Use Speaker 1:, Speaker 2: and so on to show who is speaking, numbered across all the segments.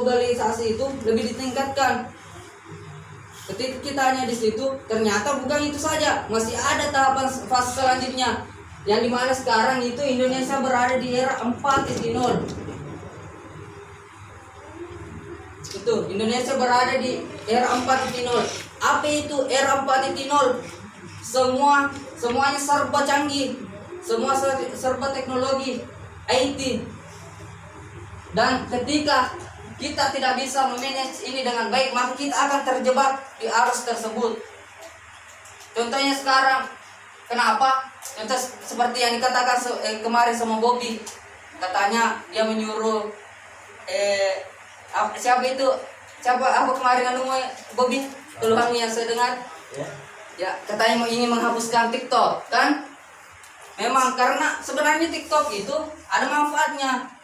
Speaker 1: globalisasi itu lebih ditingkatkan. Ketika kita hanya di situ, ternyata bukan itu saja, masih ada tahapan fase selanjutnya, yang dimana sekarang itu Indonesia berada di era 4.0. Itu Indonesia berada di era 4.0. Apa itu era 4.0? Semuanya serba canggih, semua serba teknologi, IT. Dan ketika kita tidak bisa memanage ini dengan baik, maka kita akan terjebak di arus tersebut. Contohnya sekarang, kenapa? Contoh seperti yang dikatakan kemarin sama Bobby, katanya dia menyuruh apa kemarin Bobby, keluhanmu yang saya dengar, ya katanya ingin menghapuskan TikTok, kan? Memang karena sebenarnya TikTok itu ada manfaatnya.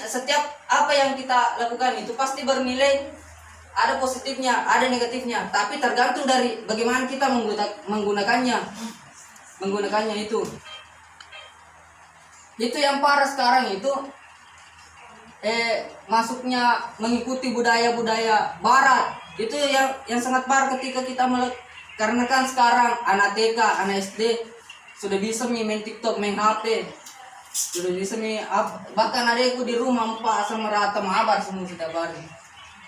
Speaker 1: Setiap apa yang kita lakukan itu pasti bernilai, ada positifnya, ada negatifnya, tapi tergantung dari bagaimana kita menggunakannya itu yang parah sekarang itu masuknya mengikuti budaya barat. Itu yang sangat parah ketika kita karena kan sekarang anak TK, anak SD sudah bisa main TikTok, main HP, sudah bisa bahkan adekku di rumah sama rata mabar semua setiap hari.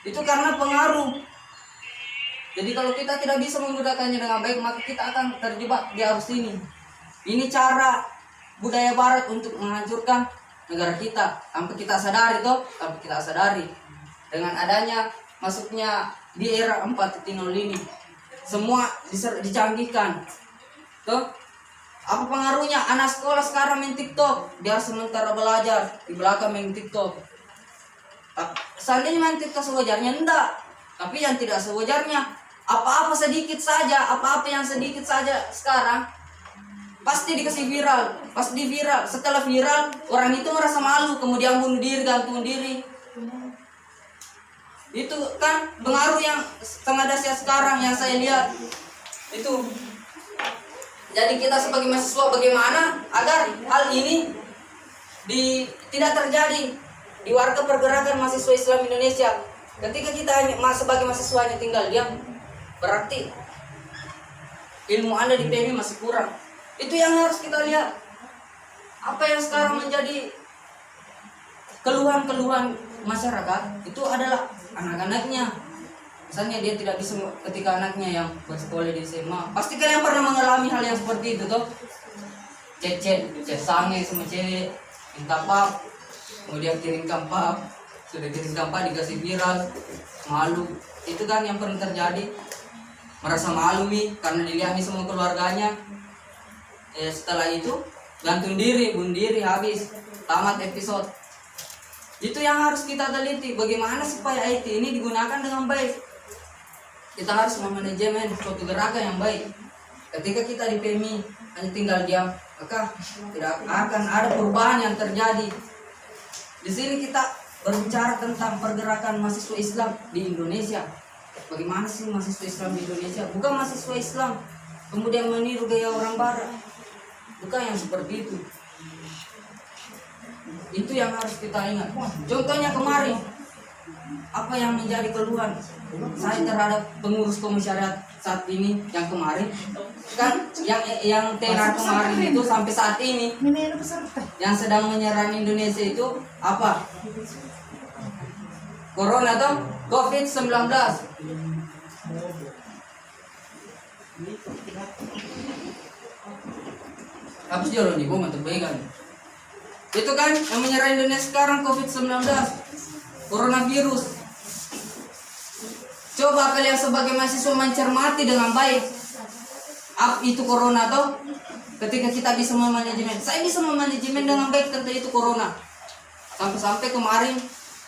Speaker 1: Itu karena pengaruh. Jadi kalau kita tidak bisa menggunakannya dengan baik, maka kita akan terjebak di arus ini. Ini cara budaya barat untuk menghancurkan negara kita tanpa kita sadari. Dengan adanya masuknya di era 4.0 ini, semua dicanggihkan. Tuh, apa pengaruhnya? Anak sekolah sekarang main TikTok, dia sementara belajar di belakang main TikTok. Seandainya main TikTok sewajarnya, enggak. Tapi yang tidak sewajarnya, apa-apa yang sedikit saja sekarang pasti dikasih viral, pasti viral. Setelah viral, orang itu merasa malu, kemudian bunuh diri, gantung diri. Itu kan pengaruh yang sangat dahsyat sekarang yang saya lihat. Itu. Jadi kita sebagai mahasiswa bagaimana agar hal ini tidak terjadi di warga pergerakan mahasiswa Islam Indonesia. Ketika kita sebagai mahasiswanya tinggal diam, berarti ilmu Anda di PMI masih kurang. Itu yang harus kita lihat. Apa yang sekarang menjadi keluhan masyarakat itu adalah anak-anaknya. Misalnya dia tidak bisa, ketika anaknya yang bersekolah di SMA, pasti kalian pernah mengalami hal yang seperti itu toh. Cecet sange sama cewek, minta pap, kemudian kirimkan pap, sudah kirimkan pap dikasih viral, malu. Itu kan yang pernah terjadi. Merasa malu karena dilihat sama keluarganya. Setelah itu gantung diri, bunuh diri, habis, tamat episode. Itu yang harus kita teliti, bagaimana supaya IT ini digunakan dengan baik. Kita harus memanajemen suatu gerakan yang baik. Ketika kita di PMI hanya tinggal diam, maka tidak akan ada perubahan yang terjadi. Di sini kita berbicara tentang pergerakan mahasiswa Islam di Indonesia. Bagaimana sih mahasiswa Islam di Indonesia? Bukan mahasiswa Islam kemudian meniru gaya orang Barat, bukan yang seperti itu. Itu yang harus kita ingat. Contohnya kemarin, apa yang menjadi keluhan saya terhadap pengurus komisariat saat ini yang kemarin, kan yang tenar kemarin itu sampai saat ini yang sedang menyerang Indonesia itu apa? Corona atau COVID-19. Habis jalan di bawah terpegang. Itu kan yang menyerang Indonesia sekarang COVID-19, coronavirus. Coba kalian sebagai mahasiswa mencermati dengan baik. Apa itu corona toh? Ketika kita bisa memanajemen, saya bisa memanajemen dengan baik tentang itu corona. Sampai kemarin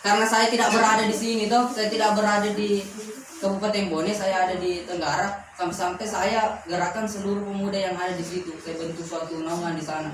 Speaker 1: karena saya tidak berada di sini toh, saya tidak berada di Kabupaten Bone, saya ada di Tenggara. Sampai saya gerakan seluruh pemuda yang ada di situ. Saya bentuk suatu naungan di sana.